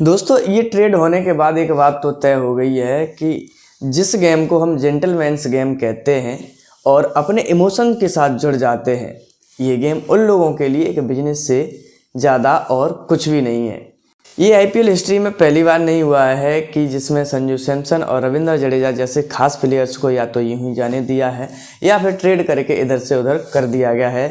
दोस्तों ये ट्रेड होने के बाद एक बात तो तय हो गई है कि जिस गेम को हम जेंटलमैन्स गेम कहते हैं और अपने इमोशन के साथ जुड़ जाते हैं, ये गेम उन लोगों के लिए एक बिजनेस से ज़्यादा और कुछ भी नहीं है। ये आईपीएल हिस्ट्री में पहली बार नहीं हुआ है कि जिसमें संजू सैमसन और रविंद्र जडेजा जैसे खास प्लेयर्स को या तो यूं ही जाने दिया है या फिर ट्रेड करके इधर से उधर कर दिया गया है।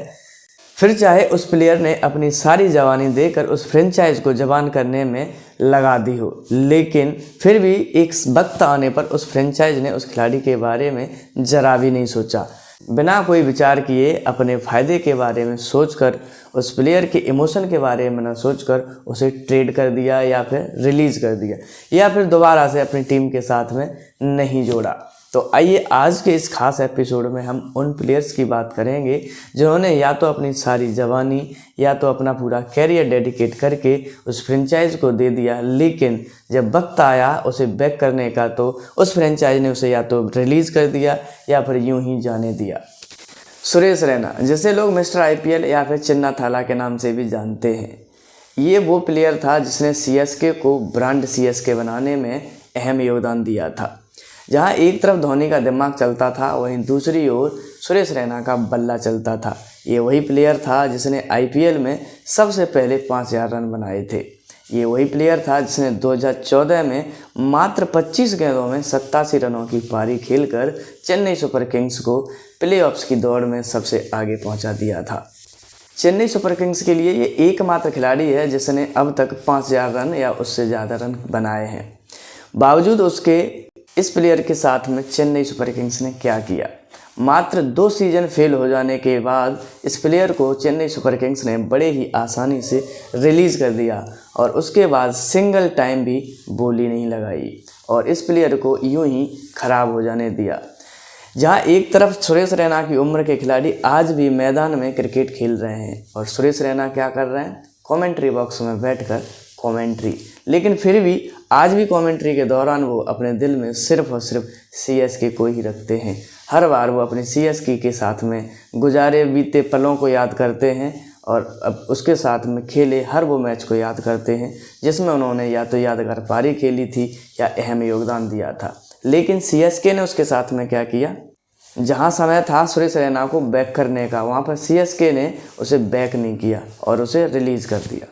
फिर चाहे उस प्लेयर ने अपनी सारी जवानी देकर उस फ्रेंचाइज को जवान करने में लगा दी हो, लेकिन फिर भी एक वक्त आने पर उस फ्रेंचाइज ने उस खिलाड़ी के बारे में जरा भी नहीं सोचा। बिना कोई विचार किए अपने फ़ायदे के बारे में सोचकर, उस प्लेयर के इमोशन के बारे में न सोचकर उसे ट्रेड कर दिया या फिर रिलीज़ कर दिया या फिर दोबारा से अपनी टीम के साथ में नहीं जोड़ा। तो आइए आज के इस खास एपिसोड में हम उन प्लेयर्स की बात करेंगे जिन्होंने या तो अपनी सारी जवानी या तो अपना पूरा कैरियर डेडिकेट करके उस फ्रेंचाइज को दे दिया, लेकिन जब वक्त आया उसे बैक करने का तो उस फ्रेंचाइज ने उसे या तो रिलीज़ कर दिया या फिर यूं ही जाने दिया। सुरेश रैना, जिसे लोग मिस्टर आईपीएल या फिर चिन्ना थाला के नाम से भी जानते हैं, ये वो प्लेयर था जिसने सीएसके को ब्रांड सीएसके बनाने में अहम योगदान दिया था। जहां एक तरफ धोनी का दिमाग चलता था, वहीं दूसरी ओर सुरेश रैना का बल्ला चलता था। ये वही प्लेयर था जिसने आईपीएल में सबसे पहले 5000 रन बनाए थे। ये वही प्लेयर था जिसने 2014 में मात्र 25 गेंदों में 87 रनों की पारी खेलकर चेन्नई सुपर किंग्स को प्लेऑफ्स की दौड़ में सबसे आगे पहुंचा दिया था। चेन्नई सुपर किंग्स के लिए ये एकमात्र खिलाड़ी है जिसने अब तक 5000 रन या उससे ज़्यादा रन बनाए हैं। बावजूद उसके इस प्लेयर के साथ में चेन्नई सुपर किंग्स ने क्या किया, मात्र 2 सीजन फेल हो जाने के बाद इस प्लेयर को चेन्नई सुपर किंग्स ने बड़े ही आसानी से रिलीज़ कर दिया और उसके बाद सिंगल टाइम भी बोली नहीं लगाई और इस प्लेयर को यूं ही ख़राब हो जाने दिया। जहां एक तरफ सुरेश रैना की उम्र के खिलाड़ी आज भी मैदान में क्रिकेट खेल रहे हैं और सुरेश रैना क्या कर रहे हैं, कमेंट्री बॉक्स में बैठकर कमेंट्री, लेकिन फिर भी आज भी कमेंट्री के दौरान वो अपने दिल में सिर्फ और सिर्फ सीएसके को ही रखते हैं। हर बार वो अपने सीएसके के साथ में गुजारे बीते पलों को याद करते हैं और अब उसके साथ में खेले हर वो मैच को याद करते हैं जिसमें उन्होंने या तो यादगार पारी खेली थी या अहम योगदान दिया था। लेकिन सीएसके ने उसके साथ में क्या किया, जहां समय था सुरेश रैना को बैक करने का, वहां पर सीएसके ने उसे बैक नहीं किया और उसे रिलीज़ कर दिया।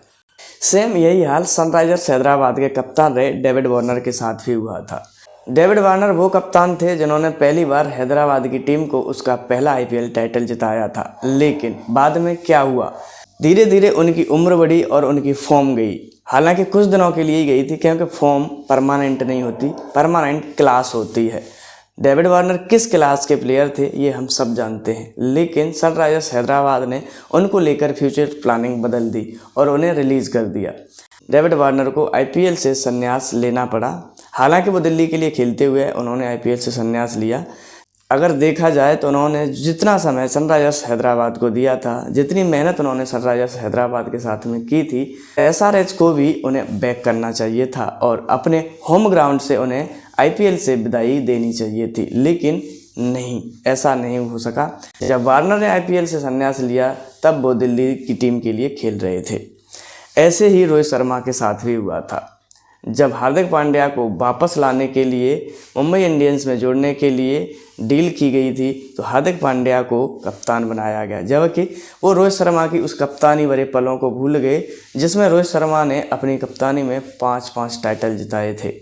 सेम यही हाल सनराइजर्स हैदराबाद के कप्तान रहे डेविड वार्नर के साथ भी हुआ था। डेविड वार्नर वो कप्तान थे जिन्होंने पहली बार हैदराबाद की टीम को उसका पहला आईपीएल टाइटल जिताया था, लेकिन बाद में क्या हुआ, धीरे धीरे उनकी उम्र बढ़ी और उनकी फॉर्म गई। हालांकि कुछ दिनों के लिए ही गई थी, क्योंकि फॉर्म परमानेंट नहीं होती, परमानेंट क्लास होती है। डेविड वार्नर किस क्लास के प्लेयर थे ये हम सब जानते हैं, लेकिन सनराइजर्स हैदराबाद ने उनको लेकर फ्यूचर प्लानिंग बदल दी और उन्हें रिलीज़ कर दिया। डेविड वार्नर को आईपीएल से संन्यास लेना पड़ा। हालांकि वो दिल्ली के लिए खेलते हुए उन्होंने आईपीएल से संन्यास लिया। अगर देखा जाए तो उन्होंने जितना समय सनराइजर्स हैदराबाद को दिया था, जितनी मेहनत उन्होंने सनराइजर्स हैदराबाद के साथ में की थी, एसआरएच को भी उन्हें बैक करना चाहिए था और अपने होम ग्राउंड से उन्हें आईपीएल से विदाई देनी चाहिए थी, लेकिन नहीं, ऐसा नहीं हो सका। जब वार्नर ने आईपीएल से संन्यास लिया तब वो दिल्ली की टीम के लिए खेल रहे थे। ऐसे ही रोहित शर्मा के साथ भी हुआ था। जब हार्दिक पांड्या को वापस लाने के लिए मुंबई इंडियंस में जोड़ने के लिए डील की गई थी तो हार्दिक पांड्या को कप्तान बनाया गया, जबकि वो रोहित शर्मा की उस कप्तानी भरे पलों को भूल गए जिसमें रोहित शर्मा ने अपनी कप्तानी में 5-5 टाइटल जिताए थे।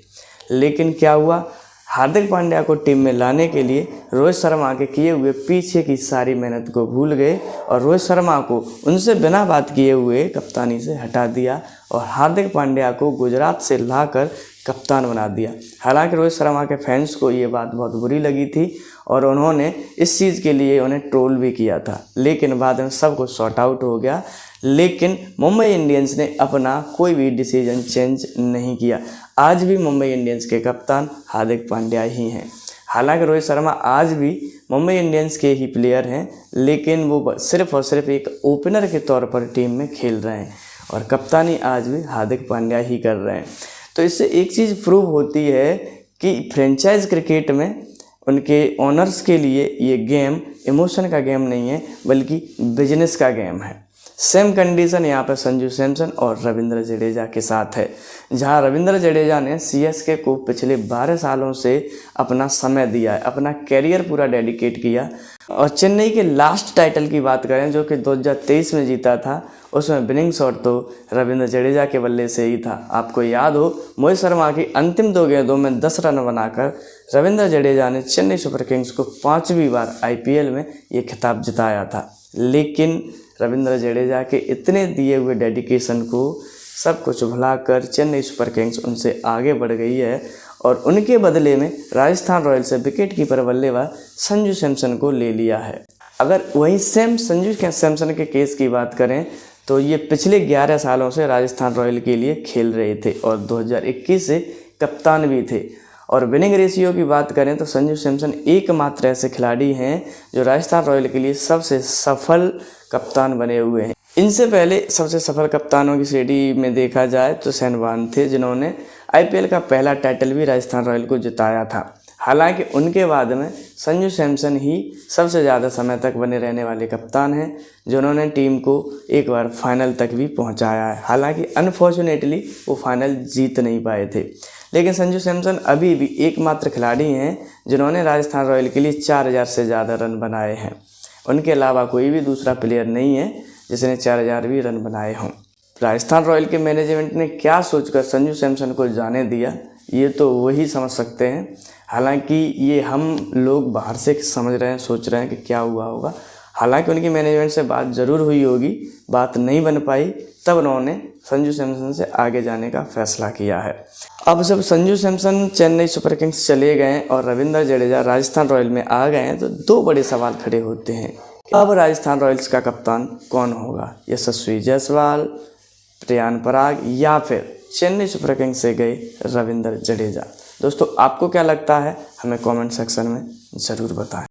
लेकिन क्या हुआ, हार्दिक पांड्या को टीम में लाने के लिए रोहित शर्मा के किए हुए पीछे की सारी मेहनत को भूल गए और रोहित शर्मा को उनसे बिना बात किए हुए कप्तानी से हटा दिया और हार्दिक पांड्या को गुजरात से लाकर कप्तान बना दिया। हालांकि रोहित शर्मा के फैंस को ये बात बहुत बुरी लगी थी और उन्होंने इस चीज़ के लिए उन्हें ट्रोल भी किया था, लेकिन बाद में सब कुछ सॉर्ट आउट हो गया। लेकिन मुंबई इंडियंस ने अपना कोई भी डिसीजन चेंज नहीं किया। आज भी मुंबई इंडियंस के कप्तान हार्दिक पांड्या ही हैं। हालांकि रोहित शर्मा आज भी मुंबई इंडियंस के ही प्लेयर हैं, लेकिन वो सिर्फ और सिर्फ एक ओपनर के तौर पर टीम में खेल रहे हैं और कप्तानी आज भी हार्दिक पांड्या ही कर रहे हैं। तो इससे एक चीज़ प्रूव होती है कि फ्रेंचाइज क्रिकेट में उनके ओनर्स के लिए ये गेम इमोशन का गेम नहीं है, बल्कि बिजनेस का गेम है। सेम कंडीशन यहाँ पर संजू सैमसन और रविंद्र जडेजा के साथ है, जहाँ रविंद्र जडेजा ने सीएसके को पिछले 12 सालों से अपना समय दिया है, अपना कैरियर पूरा डेडिकेट किया। और चेन्नई के लास्ट टाइटल की बात करें जो कि 2023 में जीता था, उसमें विनिंग शॉट तो रविंद्र जडेजा के बल्ले से ही था। आपको याद हो मोहित शर्मा की अंतिम 2 गेंदों में 10 रन बनाकर रविंद्र जडेजा ने चेन्नई सुपर किंग्स को 5वीं बार आईपीएल में ये खिताब जिताया था। लेकिन रविंद्र जडेजा के इतने दिए हुए डेडिकेशन को सब कुछ भुलाकर चेन्नई सुपर किंग्स उनसे आगे बढ़ गई है और उनके बदले में राजस्थान रॉयल्स से विकेट कीपर बल्लेबाज संजू सैमसन को ले लिया है। अगर वहीं संजू सैमसन के केस की बात करें तो ये पिछले 11 सालों से राजस्थान रॉयल के लिए खेल रहे थे और 2021 से कप्तान भी थे। और विनिंग रेशियो की बात करें तो संजू सैमसन एकमात्र ऐसे खिलाड़ी हैं जो राजस्थान रॉयल के लिए सबसे सफल कप्तान बने हुए हैं। इनसे पहले सबसे सफल कप्तानों की श्रेणी में देखा जाए तो शेन वॉर्न थे, जिन्होंने आईपीएल का पहला टाइटल भी राजस्थान रॉयल को जिताया था। हालांकि उनके बाद में संजू सैमसन ही सबसे ज़्यादा समय तक बने रहने वाले कप्तान हैं, जिन्होंने टीम को एक बार फाइनल तक भी पहुंचाया है। हालांकि अनफॉर्चुनेटली वो फाइनल जीत नहीं पाए थे, लेकिन संजू सैमसन अभी भी एकमात्र खिलाड़ी हैं जिन्होंने राजस्थान रॉयल के लिए 4000 से ज़्यादा रन बनाए हैं। उनके अलावा कोई भी दूसरा प्लेयर नहीं है जिसने 4000 भी रन बनाए हों। राजस्थान रॉयल के मैनेजमेंट ने क्या सोचकर संजू सैमसन को जाने दिया, ये तो वही समझ सकते हैं। हालांकि ये हम लोग बाहर से समझ रहे हैं, सोच रहे हैं कि क्या हुआ होगा। हालांकि उनकी मैनेजमेंट से बात ज़रूर हुई होगी, बात नहीं बन पाई, तब उन्होंने संजू सैमसन से आगे जाने का फैसला किया है। अब जब संजू सैमसन चेन्नई सुपर किंग्स चले गए और रविंद्र जडेजा राजस्थान रॉयल में आ गए हैं तो 2 बड़े सवाल खड़े होते हैं। अब राजस्थान रॉयल्स का कप्तान कौन होगा? यशस्वी जायसवाल, रियान पराग या फिर चेन्नई सुपर किंग्स से गए रविंद्र जडेजा? दोस्तों आपको क्या लगता है, हमें कमेंट सेक्शन में ज़रूर बताएं।